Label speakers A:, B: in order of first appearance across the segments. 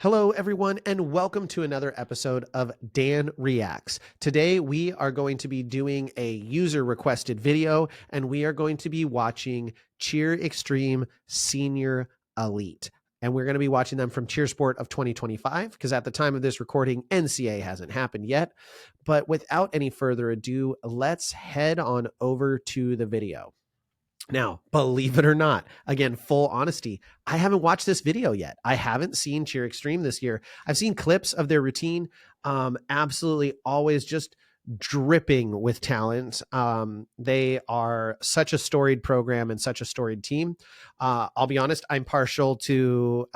A: Hello, everyone, and welcome to another episode of Dan Reacts. Today, we are going to be doing a user requested video, and we are going to be watching Cheer Extreme Senior Elite. And we're going to be watching them from Cheersport of 2025, because at the time of this recording, NCA hasn't happened yet. But without any further ado, let's head on over to the video. Now, believe it or not, again, full honesty, I haven't watched this video yet. I haven't seen Cheer Extreme this year. I've seen clips of their routine. Absolutely always just dripping with talent. They are such a storied program and such a storied team. I'll be honest, I'm partial to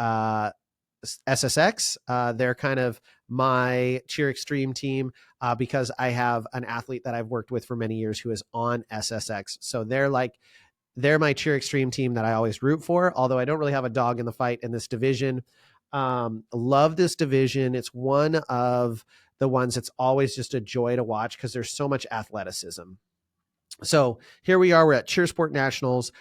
A: SSX. They're kind of my Cheer Extreme team because I have an athlete that I've worked with for many years who is on SSX. So they're my Cheer Extreme team that I always root for, although I don't really have a dog in the fight in this division. Love this division. It's one of the ones that's always just a joy to watch because there's so much athleticism. So here we are. We're at Cheersport Nationals.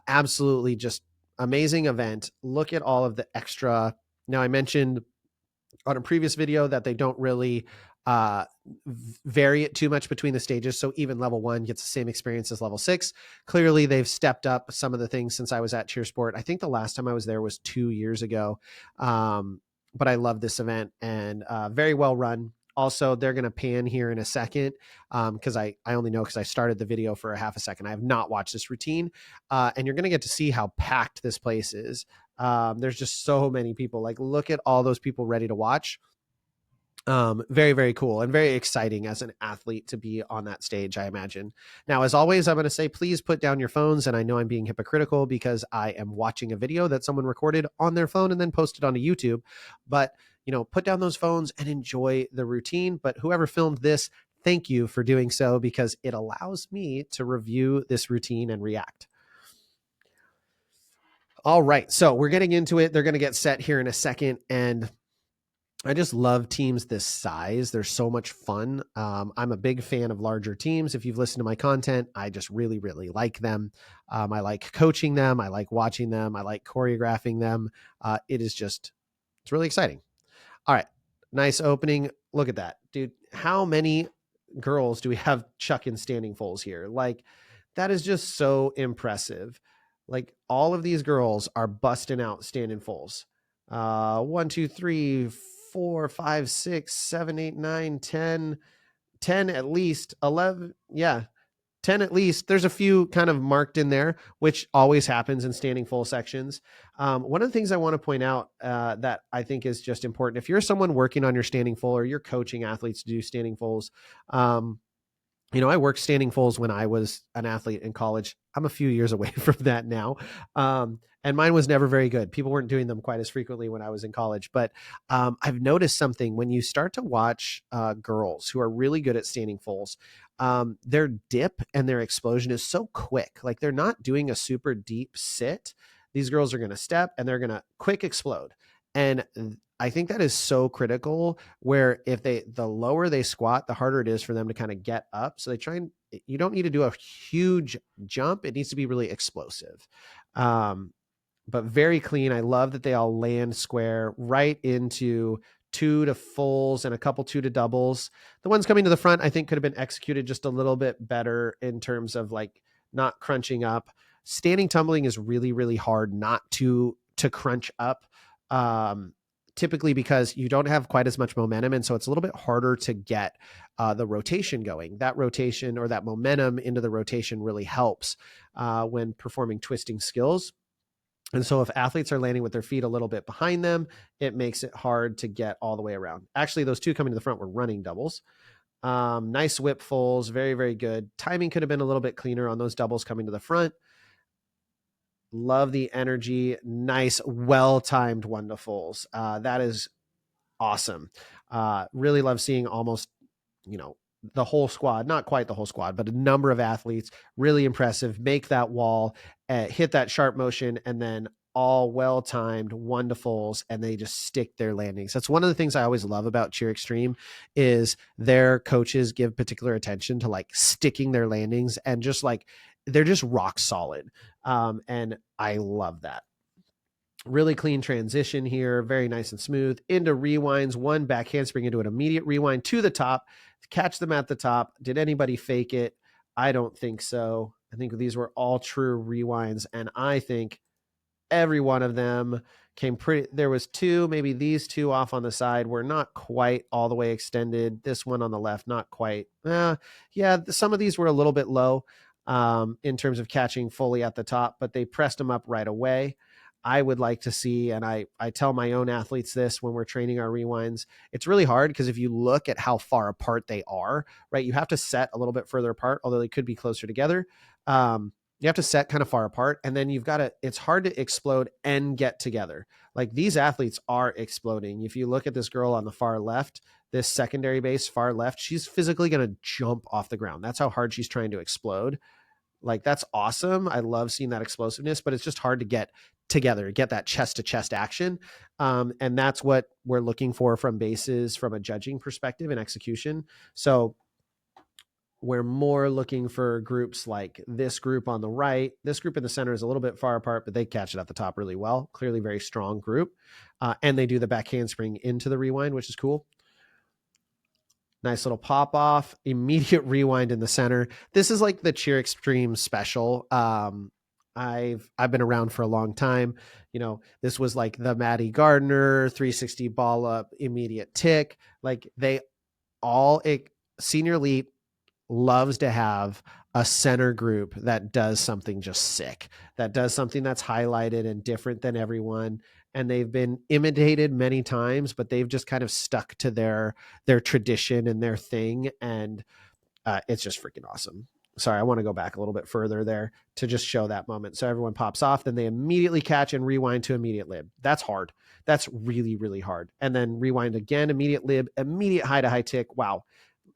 A: Absolutely just amazing event. Look at all of the extra. Now, I mentioned on a previous video that they don't really vary it too much between the stages. So even level 1 gets the same experience as level 6. Clearly, they've stepped up some of the things since I was at Cheersport. I think the last time I was there was 2 years ago. But I love this event and very well run. Also, they're going to pan here in a second because I only know because I started the video for a half a second. I have not watched this routine. And you're going to get to see how packed this place is. There's just so many people. Like, look at all those people ready to watch. Very, very cool and very exciting as an athlete to be on that stage, I imagine. Now, as always, I'm going to say, please put down your phones. And I know I'm being hypocritical because I am watching a video that someone recorded on their phone and then posted onto YouTube. But, put down those phones and enjoy the routine. But whoever filmed this, thank you for doing so because it allows me to review this routine and react. All right, so we're getting into it. They're going to get set here in a second. And I just love teams this size. They're so much fun. I'm a big fan of larger teams. If you've listened to my content, I just really, really like them. I like coaching them. I like watching them. I like choreographing them. It's really exciting. All right. Nice opening. Look at that, dude. How many girls do we have chucking standing fulls here? Like, that is just so impressive. Like, all of these girls are busting out standing fulls. 1, 2, 3, 4, 5, 6, 7, 8, 9, 10, 10 at least, 11. Yeah, 10 at least. There's a few kind of marked in there, which always happens in standing full sections. One of the things I want to point out that I think is just important, if you're someone working on your standing full or you're coaching athletes to do standing fulls, I worked standing fulls when I was an athlete in college. I'm a few years away from that now. And mine was never very good. People weren't doing them quite as frequently when I was in college. But I've noticed something when you start to watch girls who are really good at standing fulls, their dip and their explosion is so quick. Like, they're not doing a super deep sit. These girls are going to step and they're going to quick explode. And I think that is so critical where the lower they squat, the harder it is for them to kind of get up. So you don't need to do a huge jump. It needs to be really explosive. But very clean. I love that they all land square right into 2 to fulls and a couple 2 to doubles. The ones coming to the front, I think, could have been executed just a little bit better in terms of like not crunching up. Standing tumbling is really, really hard not to crunch up. Typically because you don't have quite as much momentum. And so it's a little bit harder to get the rotation going. That rotation or that momentum into the rotation really helps when performing twisting skills. And so if athletes are landing with their feet a little bit behind them, it makes it hard to get all the way around. Actually, those 2 coming to the front were running doubles. Nice whip fulls, very, very good. Timing could have been a little bit cleaner on those doubles coming to the front. Love the energy. Nice, well-timed 1 to fulls. That is awesome. Really love seeing almost, the whole squad, not quite the whole squad, but a number of athletes, really impressive, make that wall, hit that sharp motion, and then all well-timed 1 to fulls, and they just stick their landings. That's one of the things I always love about Cheer Extreme is their coaches give particular attention to like sticking their landings and just like, they're just rock solid. And I love that. Really clean transition here. Very nice and smooth. Into rewinds. One back handspring into an immediate rewind to the top. Catch them at the top. Did anybody fake it? I don't think so. I think these were all true rewinds. And I think every one of them came pretty. There was two, maybe these two off on the side were not quite all the way extended. This one on the left, not quite. Yeah, some of these were a little bit low in terms of catching fully at the top, but they pressed them up right away. I would like to see, and I tell my own athletes this when we're training our rewinds, it's really hard because if you look at how far apart they are, right, you have to set a little bit further apart, although they could be closer together. You have to set kind of far apart, and then you've got to, it's hard to explode and get together. Like these athletes are exploding. If you look at this girl on the far left, this secondary base far left, she's physically going to jump off the ground. That's how hard she's trying to explode. Like that's awesome. I love seeing that explosiveness, but it's just hard to get together, get that chest to chest action. And that's what we're looking for from bases from a judging perspective and execution. So we're more looking for groups like this group on the right. This group in the center is a little bit far apart, but they catch it at the top really well. Clearly very strong group. And they do the back handspring into the rewind, which is cool. Nice little pop off, immediate rewind in the center. This is like the Cheer Extreme special. I've been around for a long time. You know, this was like the Maddie Gardner 360 ball up, immediate tick. Like they all, Senior Elite loves to have a center group that does something just sick, that does something that's highlighted and different than everyone. And they've been imitated many times, but they've just kind of stuck to their tradition and their thing. And it's just freaking awesome. Sorry, I want to go back a little bit further there to just show that moment. So everyone pops off, then they immediately catch and rewind to immediate lib. That's hard. That's really, really hard. And then rewind again, immediate lib, immediate high to high tick. Wow.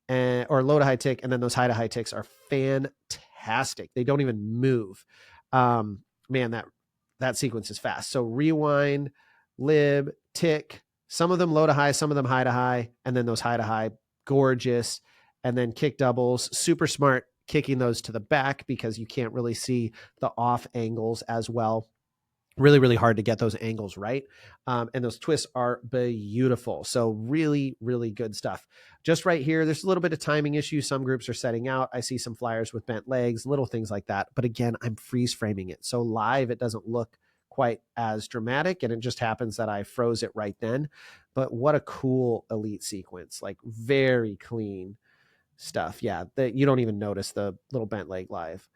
A: Or low to high tick, and then those high to high ticks are fantastic. They don't even move. Man, that sequence is fast. So rewind, lib, tick. Some of them low to high, some of them high to high, and then those high to high, gorgeous. And then kick doubles, super smart kicking those to the back because you can't really see the off angles as well. Really, really hard to get those angles right. And those twists are beautiful. So really, really good stuff. Just right here, there's a little bit of timing issue. Some groups are setting out. I see some flyers with bent legs, little things like that. But again, I'm freeze framing it. So live, it doesn't look quite as dramatic. And it just happens that I froze it right then. But what a cool elite sequence. Like very clean stuff. Yeah, that you don't even notice the little bent leg live.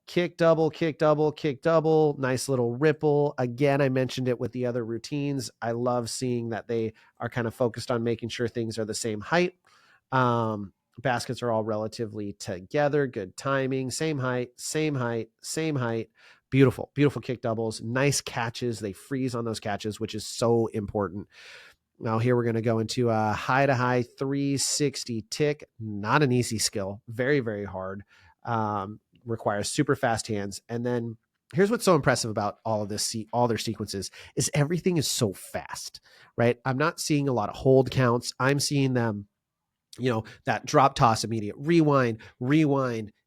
A: Kick double, kick double, kick double. Nice little ripple. Again, I mentioned it with the other routines. I love seeing that they are kind of focused on making sure things are the same height. Baskets are all relatively together. Good timing. Same height, same height, same height. Beautiful, beautiful kick doubles. Nice catches. They freeze on those catches, which is so important. Now here we're going to go into a high to high 360 tick. Not an easy skill. Very, very hard. Requires super fast hands. And then here's what's so impressive about all of this, all their sequences is everything is so fast, right? I'm not seeing a lot of hold counts. I'm seeing them, you know, that drop toss, immediate rewind,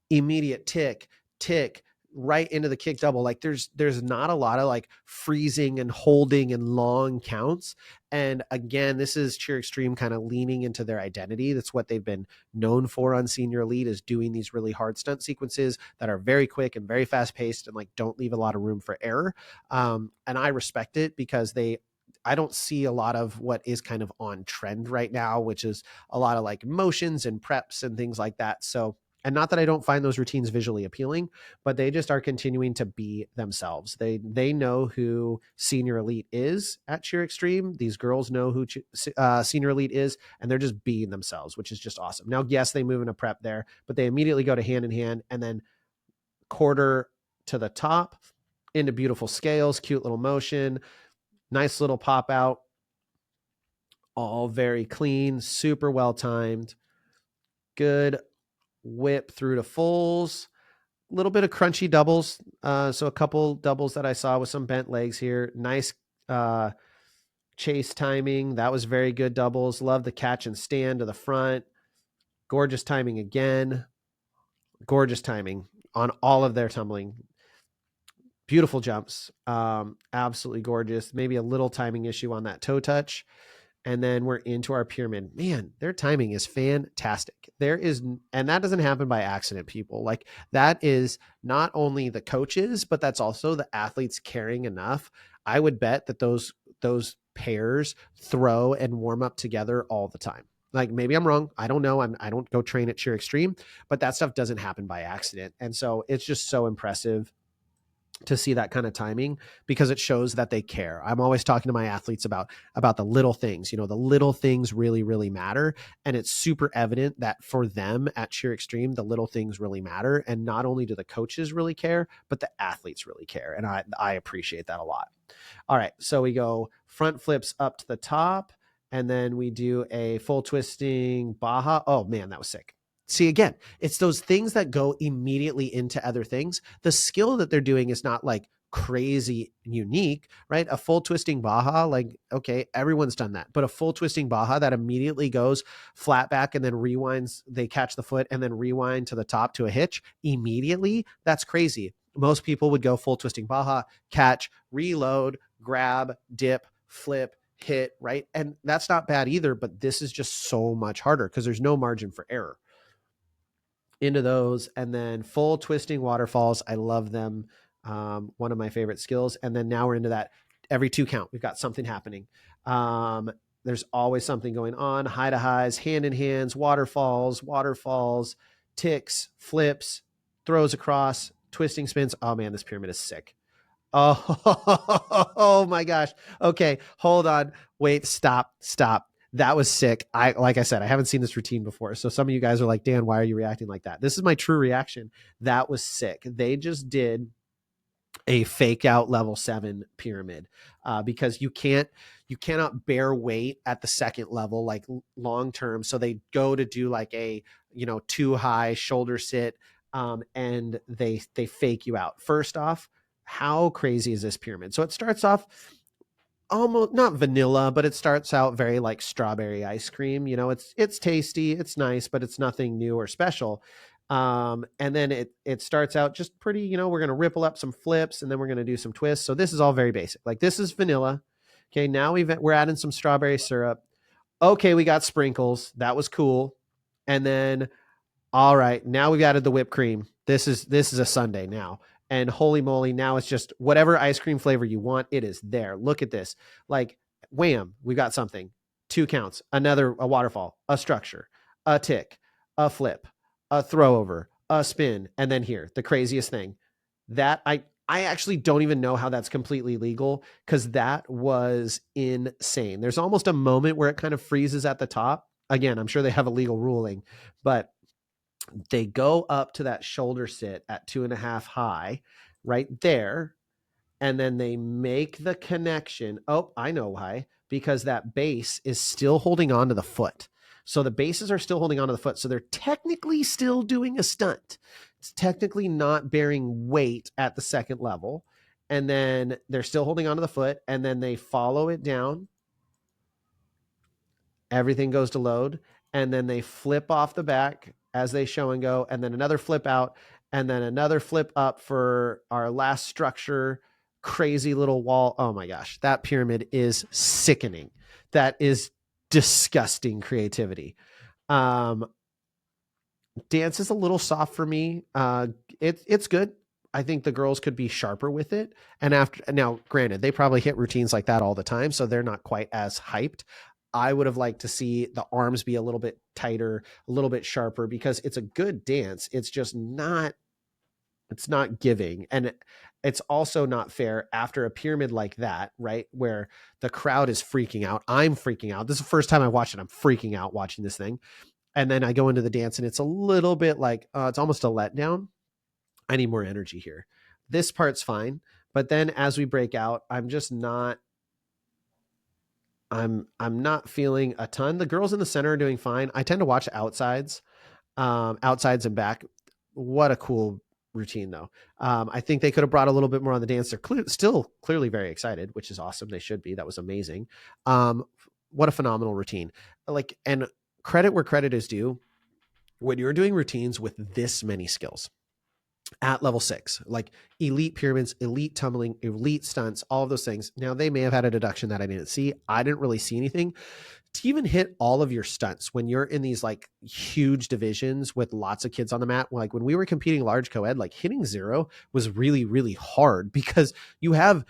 A: immediate tick, right into the kick double. Like there's not a lot of like freezing and holding and long counts. And again, this is Cheer Extreme kind of leaning into their identity. That's what they've been known for on Senior Elite, is doing these really hard stunt sequences that are very quick and very fast paced and like don't leave a lot of room for error. And I respect it because I don't see a lot of what is kind of on trend right now, which is a lot of like motions and preps and things like that. So, and not that I don't find those routines visually appealing, but they just are continuing to be themselves. They know who Senior Elite is at Cheer Extreme. These girls know who Senior Elite is, and they're just being themselves, which is just awesome. Now, yes, they move in a prep there, but they immediately go to hand in hand and then quarter to the top into beautiful scales, cute little motion, nice little pop out, all very clean, super well timed, good whip through to fulls, a little bit of crunchy doubles. So a couple doubles that I saw with some bent legs here. Nice chase timing. That was very good doubles. Love the catch and stand to the front. Gorgeous timing again. Gorgeous timing on all of their tumbling. Beautiful jumps. Absolutely gorgeous. Maybe a little timing issue on that toe touch. And then we're into our pyramid. Man, their timing is fantastic. And that doesn't happen by accident, people. Like, that is not only the coaches, but that's also the athletes caring enough. I would bet that those pairs throw and warm up together all the time. Like, maybe I'm wrong. I don't know. I don't go train at Cheer Extreme, but that stuff doesn't happen by accident. And so it's just so impressive to see that kind of timing, because it shows that they care. I'm always talking to my athletes about the little things. The little things really, really matter. And it's super evident that for them at Cheer Extreme, the little things really matter. And not only do the coaches really care, but the athletes really care. And I appreciate that a lot. All right. So we go front flips up to the top, and then we do a full twisting Baja. Oh man, that was sick. See, again, it's those things that go immediately into other things. The skill that they're doing is not like crazy unique, right? A full twisting Baja, like, okay, everyone's done that, but a full twisting Baja that immediately goes flat back and then rewinds, they catch the foot and then rewind to the top to a hitch immediately. That's crazy. Most people would go full twisting Baja, catch, reload, grab, dip, flip, hit, right? And that's not bad either, but this is just so much harder because there's no margin for error into those. And then full twisting waterfalls. I love them. One of my favorite skills. And then now we're into that every 2 count. We've got something happening. There's always something going on. High to highs, hand in hands, waterfalls, ticks, flips, throws across, twisting spins. Oh man, this pyramid is sick. Oh my gosh. Okay, hold on. Wait, stop. That was sick. Like I said, I haven't seen this routine before. So some of you guys are like, Dan, why are you reacting like that? This is my true reaction. That was sick. They just did a fake out level 7 pyramid, because you cannot bear weight at the second level, like long term. So they go to do like a, too high shoulder sit, and they fake you out. First off, how crazy is this pyramid? So it starts off almost not vanilla, but it starts out very like strawberry ice cream. It's tasty, it's nice, but it's nothing new or special. And then it starts out just pretty. We're going to ripple up some flips, and then we're going to do some twists. So this is all very basic. Like, this is vanilla. Okay, now we're adding some strawberry syrup. Okay, we got sprinkles. That was cool. And then, all right, now we've added the whipped cream. This is a sundae now. And holy moly, now it's just whatever ice cream flavor you want, it is there. Look at this. Like, wham, we got something. 2 counts, a waterfall, a structure, a tick, a flip, a throw over, a spin, and then here, the craziest thing. That I actually don't even know how that's completely legal, because that was insane. There's almost a moment where it kind of freezes at the top. Again, I'm sure they have a legal ruling, but they go up to that shoulder sit at 2.5 high right there. And then they make the connection. Oh, I know why. Because that base is still holding on to the foot. So the bases are still holding on to the foot. So they're technically still doing a stunt. It's technically not bearing weight at the second level. And then they're still holding on to the foot. And then they follow it down. Everything goes to load, and then they flip off the back as they show and go, and then another flip out, and then another flip up for our last structure. Crazy little wall. Oh my gosh, that pyramid is sickening. That is disgusting creativity. Dance is a little soft for me. It's good. I think the girls could be sharper with it. And now, granted, they probably hit routines like that all the time, so they're not quite as hyped. I would have liked to see the arms be a little bit tighter, a little bit sharper, because it's a good dance. It's just not, it's not giving. And it's also not fair after a pyramid like that, right? Where the crowd is freaking out. I'm freaking out. This is the first time I watched it. I'm freaking out watching this thing. And then I go into the dance, and it's a little bit like, it's almost a letdown. I need more energy here. This part's fine. But then as we break out, I'm just not, I'm not feeling a ton. The girls in the center are doing fine. I tend to watch outsides, outsides and back. What a cool routine, though. I think they could have brought a little bit more on the dance. They're still clearly very excited, which is awesome. They should be. That was amazing. What a phenomenal routine. Like, and credit where credit is due. When you're doing routines with this many skills, at level 6, like elite pyramids, elite tumbling, elite stunts, all of those things. Now, they may have had a deduction that I didn't see. I didn't really see anything. To even hit all of your stunts when you're in these like huge divisions with lots of kids on the mat, like when we were competing large co-ed, like hitting 0 was really, really hard because you have,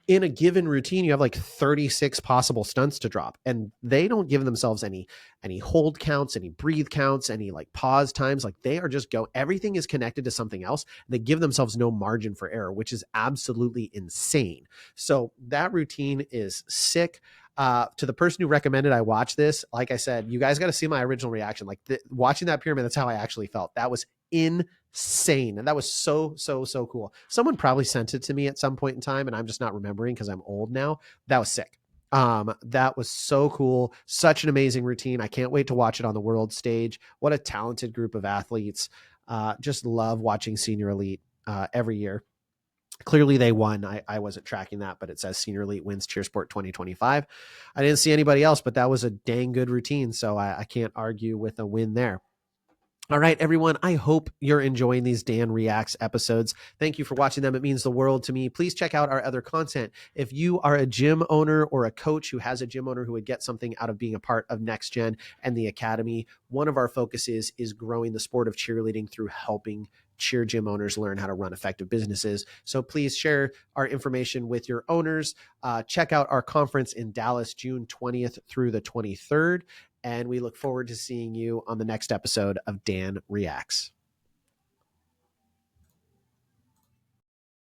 A: in a given routine, you have like 36 possible stunts to drop, and they don't give themselves any hold counts, any breathe counts, any like pause times. Like they are just go, everything is connected to something else. They give themselves no margin for error, which is absolutely insane. So that routine is sick. To the person who recommended I watch this, like I said, you guys got to see my original reaction. Like watching that pyramid, that's how I actually felt. That was insane. And that was so, so, so cool. Someone probably sent it to me at some point in time, and I'm just not remembering because I'm old now. That was sick. That was so cool. Such an amazing routine. I can't wait to watch it on the world stage. What a talented group of athletes. Just love watching Senior Elite every year. Clearly they won. I wasn't tracking that, but it says Senior Elite wins Cheersport 2025. I didn't see anybody else, but that was a dang good routine. So I can't argue with a win there. All right, everyone. I hope you're enjoying these Dan Reacts episodes. Thank you for watching them. It means the world to me. Please check out our other content. If you are a gym owner or a coach who has a gym owner who would get something out of being a part of Next Gen and the Academy, one of our focuses is growing the sport of cheerleading through helping cheer gym owners learn how to run effective businesses. So please share our information with your owners. Check out our conference in Dallas, June 20th through the 23rd. And we look forward to seeing you on the next episode of Dan Reacts.